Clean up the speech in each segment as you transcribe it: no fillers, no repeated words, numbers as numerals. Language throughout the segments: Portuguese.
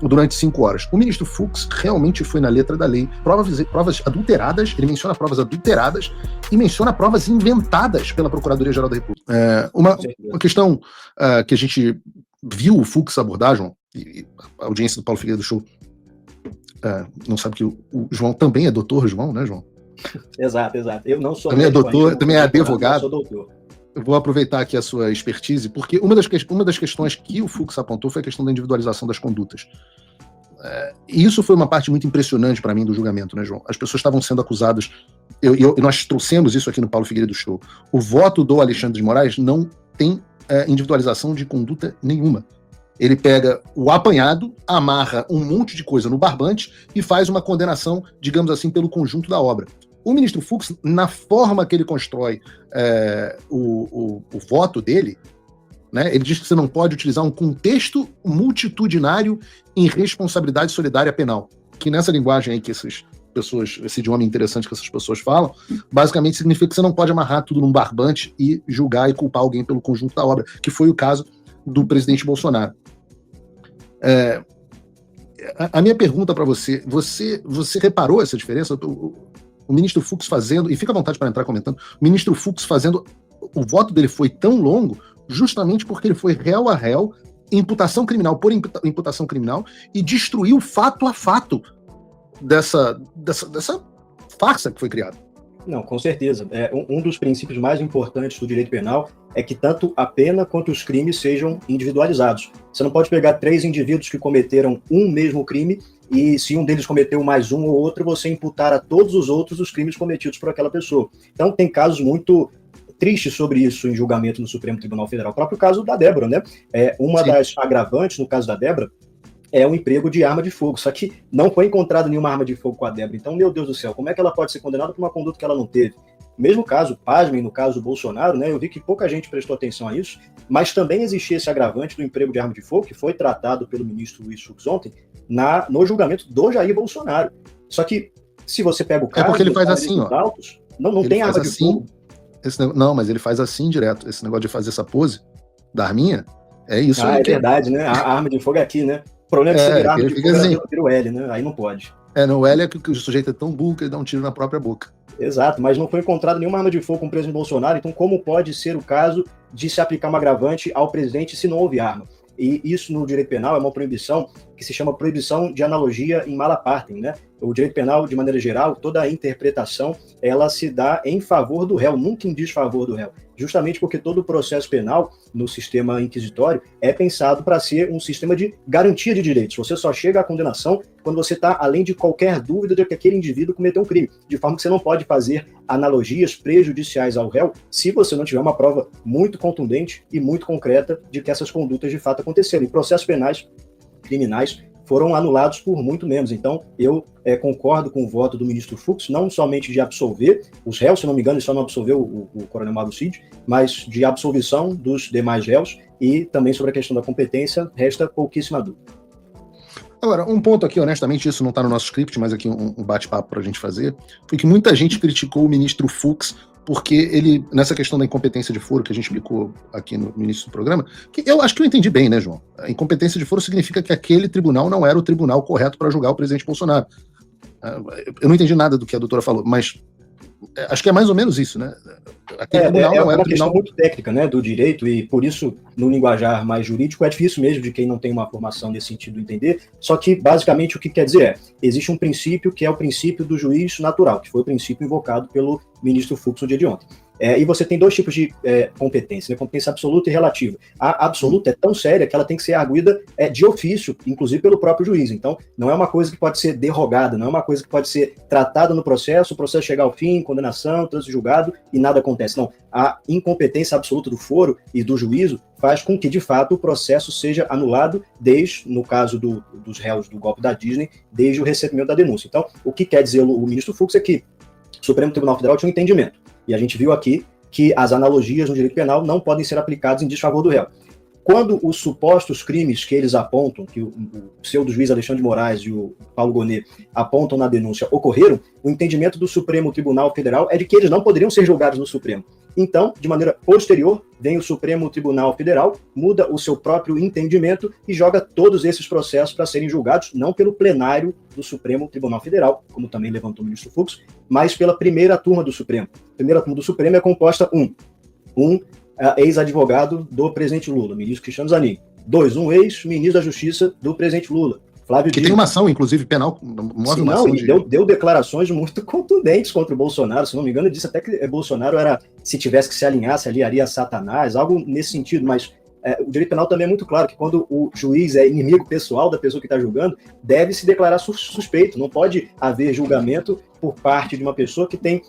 durante 5 horas. O ministro Fux realmente foi na letra da lei. Provas adulteradas, ele menciona provas adulteradas e menciona provas inventadas pela Procuradoria-Geral da República. Uma questão que a gente viu o Fux abordar, João, e a audiência do Paulo Figueiredo Show não sabe que o João também é doutor, João, né, João? Exato. Eu não sou também é doutor, também é advogado. Eu sou doutor. Eu vou aproveitar aqui a sua expertise, porque uma das questões que o Fux apontou foi a questão da individualização das condutas. E isso foi uma parte muito impressionante para mim do julgamento, né, João? As pessoas estavam sendo acusadas, e nós trouxemos isso aqui no Paulo Figueiredo Show. O voto do Alexandre de Moraes não tem individualização de conduta nenhuma. Ele pega o apanhado, amarra um monte de coisa no barbante e faz uma condenação, digamos assim, pelo conjunto da obra. O ministro Fux, na forma que ele constrói o voto dele, né, ele diz que você não pode utilizar um contexto multitudinário em responsabilidade solidária penal, que nessa linguagem aí que essas pessoas, esse idioma interessante que essas pessoas falam, basicamente significa que você não pode amarrar tudo num barbante e julgar e culpar alguém pelo conjunto da obra, que foi o caso do presidente Bolsonaro. A minha pergunta para você reparou essa diferença? O ministro Fux fazendo, e fica à vontade para entrar comentando, o ministro Fux fazendo, o voto dele foi tão longo justamente porque ele foi réu a réu, imputação criminal por imputação criminal, e destruiu fato a fato dessa farsa que foi criada. Não, com certeza. Um dos princípios mais importantes do direito penal é que tanto a pena quanto os crimes sejam individualizados. Você não pode pegar 3 indivíduos que cometeram um mesmo crime e se um deles cometeu mais um ou outro, você imputar a todos os outros os crimes cometidos por aquela pessoa. Então, tem casos muito tristes sobre isso em julgamento no Supremo Tribunal Federal. O próprio caso da Débora, né? Uma Sim. das agravantes, no caso da Débora, é o emprego de arma de fogo. Só que não foi encontrada nenhuma arma de fogo com a Débora. Então, meu Deus do céu, como é que ela pode ser condenada por uma conduta que ela não teve? Mesmo caso, pasmem, no caso do Bolsonaro, né, eu vi que pouca gente prestou atenção a isso, mas também existia esse agravante do emprego de arma de fogo, que foi tratado pelo ministro Luiz Fux ontem, no julgamento do Jair Bolsonaro. Só que, se você pega o caso... porque ele faz assim, ó. Autos, não tem arma de fogo. Não, mas ele faz assim direto. Esse negócio de fazer essa pose da arminha, é isso. É verdade, né? A arma de fogo é aqui, né? O problema é que você virar arma de fogo, assim. Vira o L, né? Aí não pode. No L é que o sujeito é tão burro que ele dá um tiro na própria boca. Exato, mas não foi encontrada nenhuma arma de fogo com o presidente Bolsonaro, então como pode ser o caso de se aplicar um agravante ao presidente se não houve arma? E isso no direito penal é uma proibição que se chama proibição de analogia in mala partem, né? O direito penal, de maneira geral, toda a interpretação, ela se dá em favor do réu, nunca em desfavor do réu. Justamente porque todo o processo penal no sistema inquisitório é pensado para ser um sistema de garantia de direitos. Você só chega à condenação quando você está além de qualquer dúvida de que aquele indivíduo cometeu um crime. De forma que você não pode fazer analogias prejudiciais ao réu se você não tiver uma prova muito contundente e muito concreta de que essas condutas de fato aconteceram. E processos penais criminais foram anulados por muito menos. Então, eu concordo com o voto do ministro Fux, não somente de absolver os réus, se não me engano, ele só não absolveu o coronel Mauro Cid, mas de absolvição dos demais réus, e também sobre a questão da competência, resta pouquíssima dúvida. Agora, um ponto aqui, honestamente, isso não está no nosso script, mas aqui um bate-papo para a gente fazer, foi que muita gente criticou o ministro Fux porque ele, nessa questão da incompetência de foro, que a gente explicou aqui no início do programa, que eu acho que eu entendi bem, né, João? A incompetência de foro significa que aquele tribunal não era o tribunal correto para julgar o presidente Bolsonaro. Eu não entendi nada do que a doutora falou, mas acho que é mais ou menos isso, né? Aquele tribunal não era uma questão muito técnica, né, do direito, e por isso, no linguajar mais jurídico, é difícil mesmo de quem não tem uma formação nesse sentido entender, só que, basicamente, o que quer dizer existe um princípio que é o princípio do juiz natural, que foi o princípio invocado pelo ministro Fux no dia de ontem. E você tem 2 tipos de competência, né? Competência absoluta e relativa. A absoluta é tão séria que ela tem que ser arguida de ofício, inclusive pelo próprio juiz. Então, não é uma coisa que pode ser derrogada, não é uma coisa que pode ser tratada no processo, o processo chegar ao fim, condenação, trânsito julgado e nada acontece. Não, a incompetência absoluta do foro e do juízo faz com que, de fato, o processo seja anulado desde, no caso dos réus do golpe da Disney, desde o recebimento da denúncia. Então, o que quer dizer o ministro Fux é que o Supremo Tribunal Federal tinha um entendimento. E a gente viu aqui que as analogias no direito penal não podem ser aplicadas em desfavor do réu. Quando os supostos crimes que eles apontam, que o pseudo-juiz Alexandre de Moraes e o Paulo Gonet apontam na denúncia ocorreram, o entendimento do Supremo Tribunal Federal é de que eles não poderiam ser julgados no Supremo. Então, de maneira posterior, vem o Supremo Tribunal Federal, muda o seu próprio entendimento e joga todos esses processos para serem julgados, não pelo plenário do Supremo Tribunal Federal, como também levantou o ministro Fux, mas pela primeira turma do Supremo. A primeira turma do Supremo é composta um ex-advogado do presidente Lula, ministro Cristiano Zanin. 2, um ex-ministro da Justiça do presidente Lula, Flávio Dino. Tem uma ação, inclusive, penal. Sim, não, deu declarações muito contundentes contra o Bolsonaro. Se não me engano, disse até que Bolsonaro se tivesse que se alinhar, se aliaria a Satanás, algo nesse sentido. Mas o direito penal também é muito claro que quando o juiz é inimigo pessoal da pessoa que está julgando, deve se declarar suspeito. Não pode haver julgamento por parte de uma pessoa que tem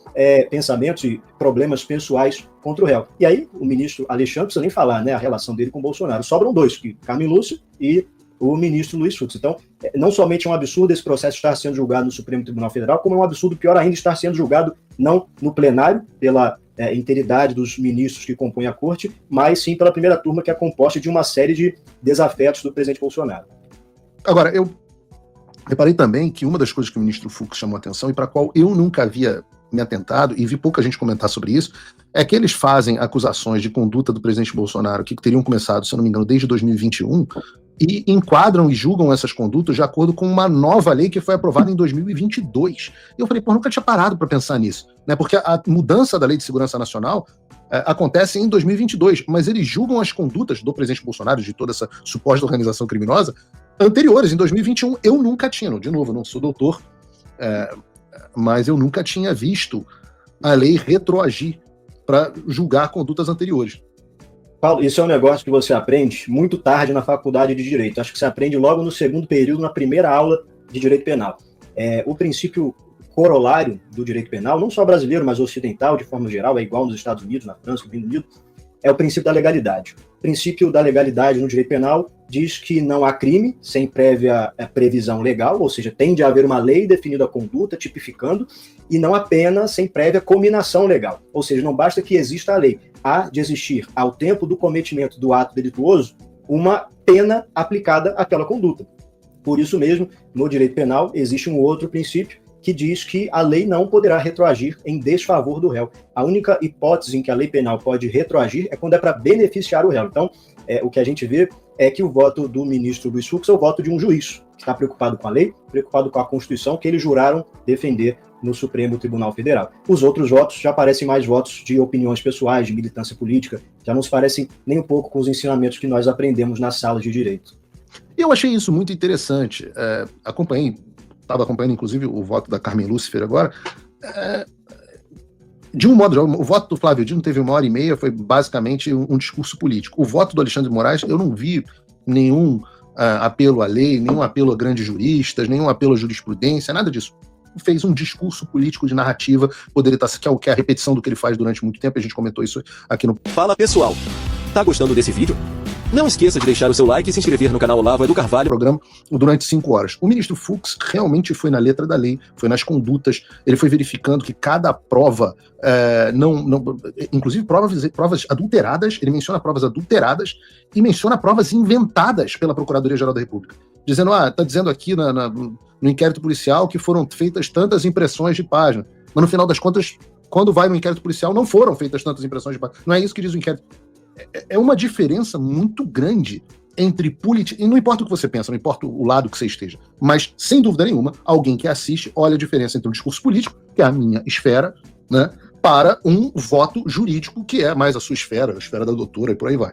pensamentos e problemas pessoais contra o réu. E aí, o ministro Alexandre, não precisa nem falar, né, a relação dele com o Bolsonaro. Sobram 2, Carmen Lúcia e o ministro Luiz Fux. Então, não somente é um absurdo esse processo estar sendo julgado no Supremo Tribunal Federal, como é um absurdo, pior ainda, estar sendo julgado não no plenário, pela integridade dos ministros que compõem a corte, mas sim pela primeira turma, que é composta de uma série de desafetos do presidente Bolsonaro. Agora, eu reparei também que uma das coisas que o ministro Fux chamou a atenção, e para a qual eu nunca havia me atentado, e vi pouca gente comentar sobre isso, é que eles fazem acusações de conduta do presidente Bolsonaro, que teriam começado, se eu não me engano, desde 2021, e enquadram e julgam essas condutas de acordo com uma nova lei que foi aprovada em 2022. E eu falei, nunca tinha parado para pensar nisso, né? Porque a mudança da Lei de Segurança Nacional acontece em 2022, mas eles julgam as condutas do presidente Bolsonaro, de toda essa suposta organização criminosa, anteriores, em 2021. Eu nunca tinha, de novo, eu não sou doutor, mas eu nunca tinha visto a lei retroagir para julgar condutas anteriores. Paulo, isso é um negócio que você aprende muito tarde na faculdade de Direito. Acho que você aprende logo no segundo período, na primeira aula de Direito Penal. O princípio corolário do direito penal, não só brasileiro, mas ocidental, de forma geral, é igual nos Estados Unidos, na França, no Reino Unido, é o princípio da legalidade. O princípio da legalidade no direito penal diz que não há crime sem prévia previsão legal, ou seja, tem de haver uma lei definindo a conduta, tipificando, e não há pena sem prévia cominação legal. Ou seja, não basta que exista a lei, há de existir, ao tempo do cometimento do ato delituoso, uma pena aplicada àquela conduta. Por isso mesmo, no direito penal, existe um outro princípio que diz que a lei não poderá retroagir em desfavor do réu. A única hipótese em que a lei penal pode retroagir é quando é para beneficiar o réu. Então, o que a gente vê é que o voto do ministro Luiz Fux é o voto de um juiz que está preocupado com a lei, preocupado com a Constituição, que eles juraram defender no Supremo Tribunal Federal. Os outros votos já parecem mais votos de opiniões pessoais, de militância política, já não se parecem nem um pouco com os ensinamentos que nós aprendemos nas salas de direito. Eu achei isso muito interessante. Estava acompanhando, inclusive, o voto da Carmen Lúcifer agora. De um modo geral, o voto do Flávio Dino teve 1h30, foi basicamente um discurso político. O voto do Alexandre de Moraes, eu não vi nenhum apelo à lei, nenhum apelo a grandes juristas, nenhum apelo à jurisprudência, nada disso. Fez um discurso político de narrativa, poderia estar, que é a repetição do que ele faz durante muito tempo, a gente comentou isso aqui no... Fala pessoal, tá gostando desse vídeo? Não esqueça de deixar o seu like e se inscrever no canal Olavo do Carvalho. Programa durante 5 horas. O ministro Fux realmente foi na letra da lei, foi nas condutas, ele foi verificando que cada prova, inclusive provas adulteradas, ele menciona provas adulteradas e menciona provas inventadas pela Procuradoria-Geral da República. Dizendo, tá dizendo aqui no inquérito policial que foram feitas tantas impressões de página, mas no final das contas, quando vai no inquérito policial, não foram feitas tantas impressões de página. Não é isso que diz o inquérito. É uma diferença muito grande entre política, e não importa o que você pensa, não importa o lado que você esteja, mas, sem dúvida nenhuma, alguém que assiste olha a diferença entre um discurso político, que é a minha esfera, né, para um voto jurídico, que é mais a sua esfera, a esfera da doutora, e por aí vai.